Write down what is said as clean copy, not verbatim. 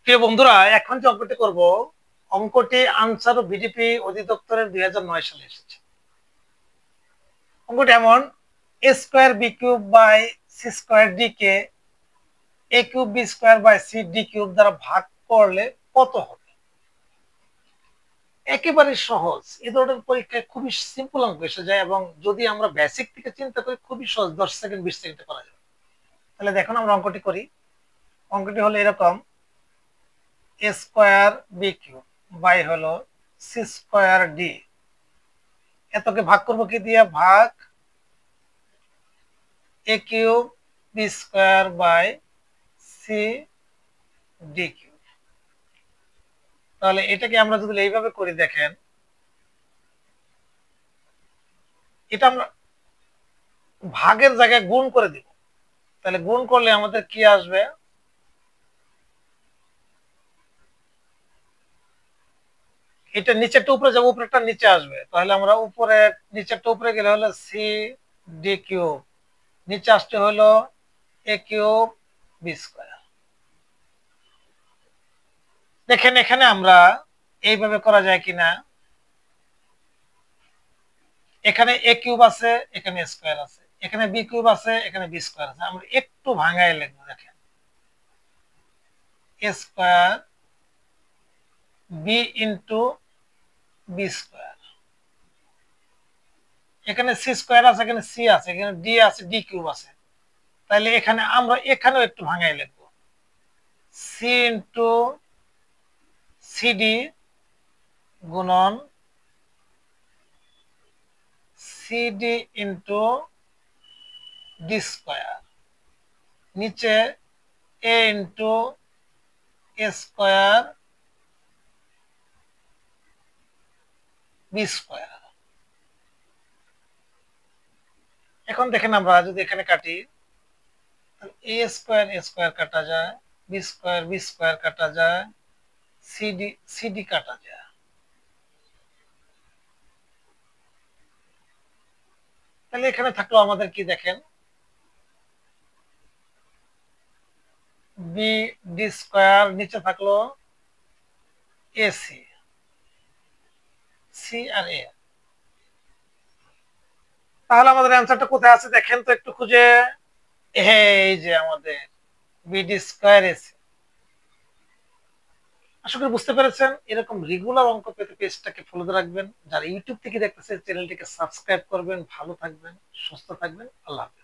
প্রিয় বন্ধুরা, এখন যে অঙ্কটি করব, অঙ্কটি আনসার ও বিডিপি অধিদপ্তরের 2009 সালে এসেছে। অঙ্কটি এমন: A square B cube by C square D কে A cube B square by C D cube দ্বারা ভাগ করলে কত হবে? একেবারে সহজ। এই ধরনের পরীক্ষায় খুবই সিম্পল অঙ্ক এসে যায়, এবং যদি আমরা বেসিক থেকে চিন্তা করি খুবই সহজ, 10 সেকেন্ড 20 সেকেন্ডে করা যাবে। তাহলে দেখুন আমরা অঙ্কটি করি। অঙ্কটি হলো এরকম: A square B cube by হলো সি স্কোয়ার ডি, এতকে ভাগ করব কি দিয়ে? ভাগ A cube B square by C D cube. তাহলে এটাকে আমরা যদি এইভাবে করি, দেখেন এটা আমরা ভাগের জায়গায় গুণ করে দিব। তাহলে গুণ করলে আমাদের কি আসবে? এটা নিচেরটা উপরে যাবে, উপরেরটা নিচে আসবে। তাহলে আমরা উপরে নিচেরটা উপরে গেলে হলো সি ডি কিউব, নিচে আসতে হলো এ কিউব বি স্কোয়ার। দেখেন এখানে আমরা এইভাবে করা যায় কিনা। এখানে এ কিউব আছে, এখানে স্কোয়ার আছে, এখানে বি কিউব আছে, এখানে বি স্কোয়ার আছে। আমরা একটু ভাঙায় লিখবো। দেখেন A square B into B square, এখানে সি স্কোয়ার আছে, এখানে সি আছে, এখানে ডি আছে, ডি কিউব আছে। তাহলে এখানে আমরা এখানেও একটু ভাঙায় লিখবো, সি ইন্টু সিডি গুণন সিডি ইন্টু ডি স্কোয়ার, নিচে এ ইন্টু এ স্কোয়ার বি স্কোয়ার। এখন দেখেন আমরা যদি এখানে কাটি, এ স্কোয়ার কাটা যায়, বি স্কোয়ার কাটা যায়, সিডি সিডি কাটা যায়। তাহলে এখানে থাকলো আমাদের কি? দেখেন বি ডি স্কোয়ার, নিচে থাকলো এসি, সি আর এ। তাহলে আমাদের অ্যান্সারটা কোথায় আছে দেখেন তো একটু খুঁজে। এই যে আমাদের বিডি স্কোয়ার এসি। আশা করি বুঝতে পেরেছেন। এরকম রেগুলার অঙ্ক পেতে পেজটাকে ফলো রাখবেন। যারা ইউটিউব থেকে দেখতেছেন চ্যানেলটিকে সাবস্ক্রাইব করবেন। ভালো থাকবেন, সুস্থ থাকবেন। আল্লাহ হাফেজ।